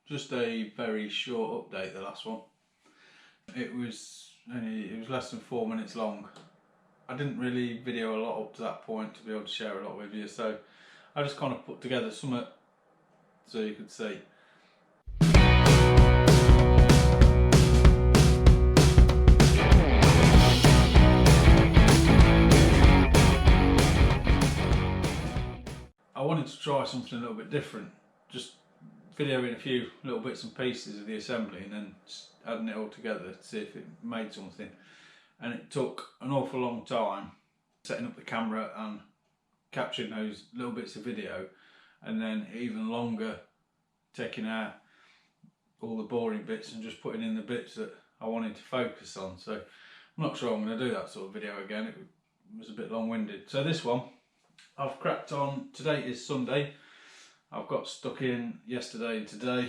Just a very short update, the last one. It was less than 4 minutes long. I didn't really video a lot up to that point to be able to share a lot with you, so I just kind of put together something so you could see. I wanted to try something a little bit different, just videoing a few little bits and pieces of the assembly and then just adding it all together to see if it made something. And it took an awful long time setting up the camera and capturing those little bits of video, and then even longer taking out all the boring bits and just putting in the bits that I wanted to focus on. So I'm not sure I'm going to do that sort of video again. It was a bit long-winded. So this one I've cracked on. Today is Sunday. I've got stuck in yesterday and today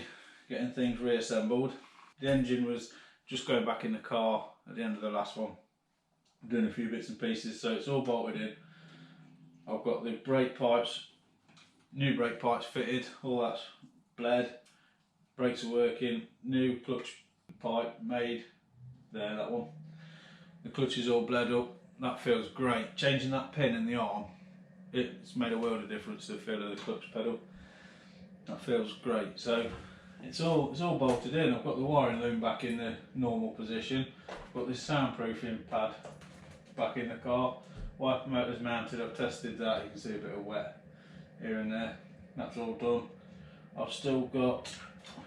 getting things reassembled. The engine was just going back in the car at the end of the last one, doing a few bits and pieces, so it's all bolted in. I've got the brake pipes, new brake pipes fitted, all that's bled, brakes are working, new clutch pipe made, there, that one. The clutch is all bled up, that feels great. Changing that pin in the arm, it's made a world of difference to the feel of the clutch pedal. That feels great. So it's all bolted in. I've got the wiring loom back in the normal position. I've got this soundproofing pad back in the car. Wiper motor's mounted. I've tested that. You can see a bit of wet here and there. That's all done. I've still got,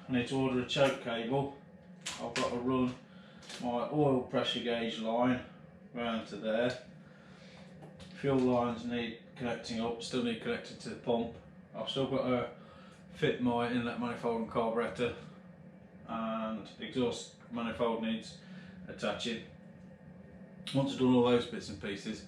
I need to order a choke cable. I've got to run my oil pressure gauge line round to there. Fuel lines need connecting up, still need connected to the pump. I've still got to fit my inlet manifold and carburettor, and exhaust manifold needs attaching. Once I've done all those bits and pieces,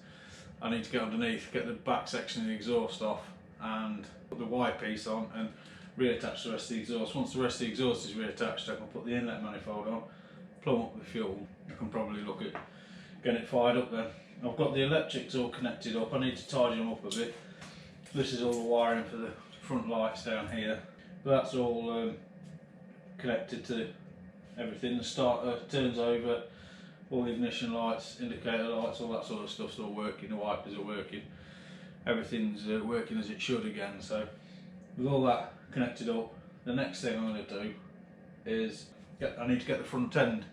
I need to get underneath, get the back section of the exhaust off and put the Y piece on and reattach the rest of the exhaust. Once the rest of the exhaust is reattached, I can put the inlet manifold on, plumb up the fuel. I can probably look at getting it fired up then. I've got the electrics all connected up. I need to tidy them up a bit. This is all the wiring for the front lights down here, but that's all connected to everything. The starter turns over, all the ignition lights, indicator lights, all that sort of stuff's all working. The wipers are working, everything's working as it should again. So with all that connected up, the next thing I'm going to do is I need to get the front end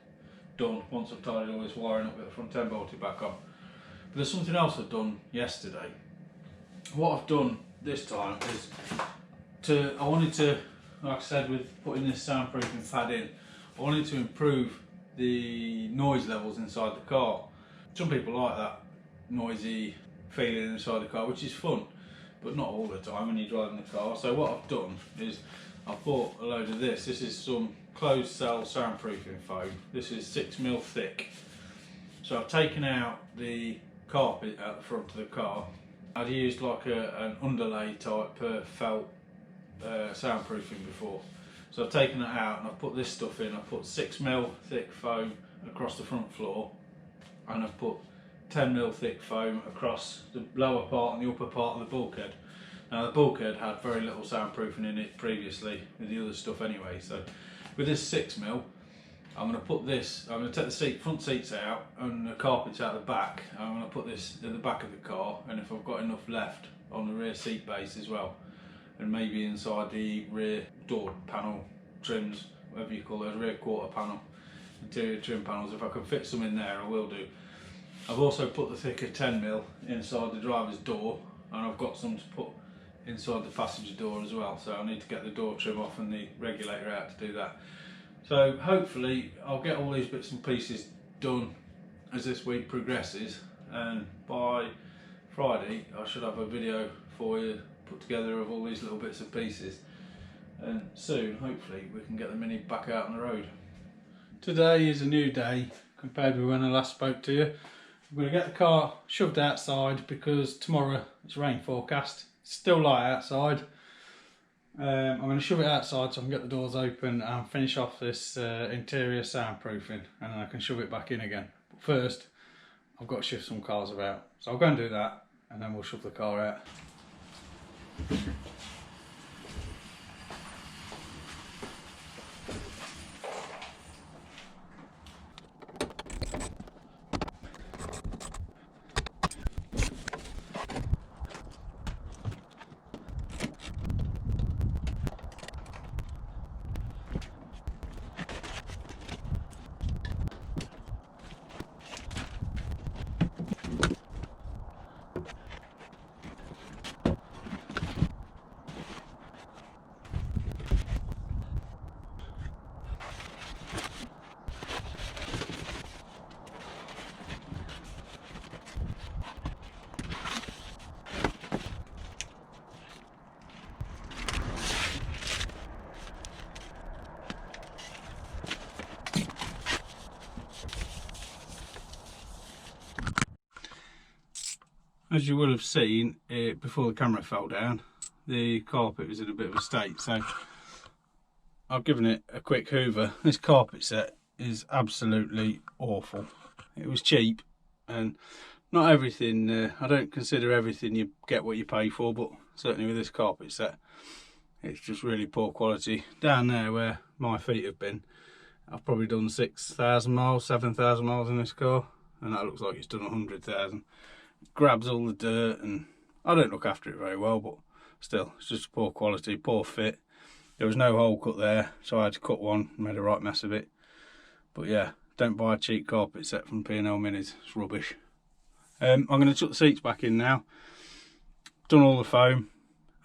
done. Once I've tidied all this wiring up, get the front end bolted back on. But there's something else I've done yesterday. What I've done this time is I wanted to, like I said, with putting this soundproofing pad in, I wanted to improve the noise levels inside the car. Some people like that noisy feeling inside the car, which is fun, but not all the time when you're driving the car. So what I've done is I've bought a load of this. This is some closed cell soundproofing foam. This is 6mm thick. So I've taken out the carpet at the front of the car. I'd used like an underlay type felt soundproofing before. So I've taken that out and I've put this stuff in. I've put 6mm thick foam across the front floor, and I've put 10mm thick foam across the lower part and the upper part of the bulkhead. Now the bulkhead had very little soundproofing in it previously with the other stuff anyway, so with this 6mm, I'm going to put this, I'm going to take the front seats out and the carpets out the back. I'm going to put this at the back of the car, and if I've got enough left on the rear seat base as well, and maybe inside the rear door panel trims, whatever you call those, rear quarter panel, interior trim panels, if I can fit some in there I will do. I've also put the thicker 10mm inside the driver's door, and I've got some to put inside the passenger door as well, so I need to get the door trim off and the regulator out to do that. So hopefully I'll get all these bits and pieces done as this week progresses, and by Friday I should have a video for you put together of all these little bits and pieces, and soon hopefully we can get the Mini back out on the road. Today is a new day compared with when I last spoke to you. I'm going to get the car shoved outside because tomorrow it's rain forecast. It's still light outside. I'm going to shove it outside so I can get the doors open and finish off this interior soundproofing, and then I can shove it back in again. But first I've got to shift some cars about, so I'll go and do that and then we'll shove the car out. As you will have seen before the camera fell down, the carpet was in a bit of a state, so I've given it a quick hoover. This carpet set is absolutely awful. It was cheap, and not everything, I don't consider everything you get what you pay for, but certainly with this carpet set, it's just really poor quality. Down there where my feet have been, I've probably done 6,000 miles, 7,000 miles in this car, and that looks like it's done 100,000. Grabs all the dirt, and I don't look after it very well, but still, it's just poor quality, poor fit. There was no hole cut there, so I had to cut one and made a right mess of it. But yeah, don't buy a cheap carpet set from P&L Minis, it's rubbish. I'm going to chuck the seats back in now. Done all the foam.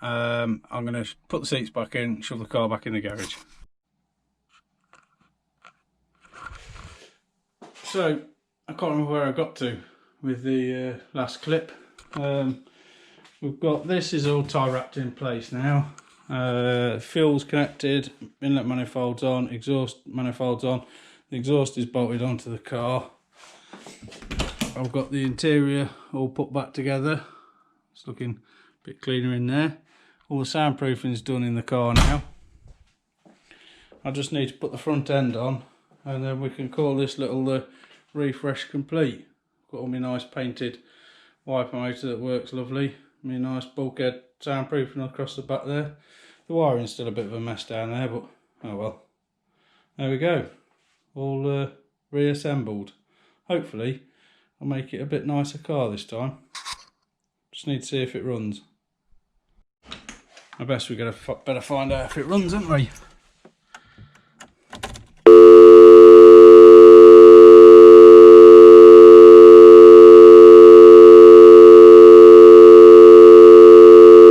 I'm going to put the seats back in, shove the car back in the garage. So, I can't remember where I got to with the last clip. We've got, this is all tie wrapped in place now. Fuel's connected, inlet manifolds on, exhaust manifolds on. The exhaust is bolted onto the car. I've got the interior all put back together. It's looking a bit cleaner in there. All the soundproofing is done in the car now. I just need to put the front end on, and then we can call this little refresh complete. Got all my nice painted wiper motor that works lovely. My nice bulkhead soundproofing across the back there. The wiring's still a bit of a mess down there, but oh well. There we go. All reassembled. Hopefully I'll make it a bit nicer car this time. Just need to see if it runs. I guess we're gonna better find out if it runs, haven't we?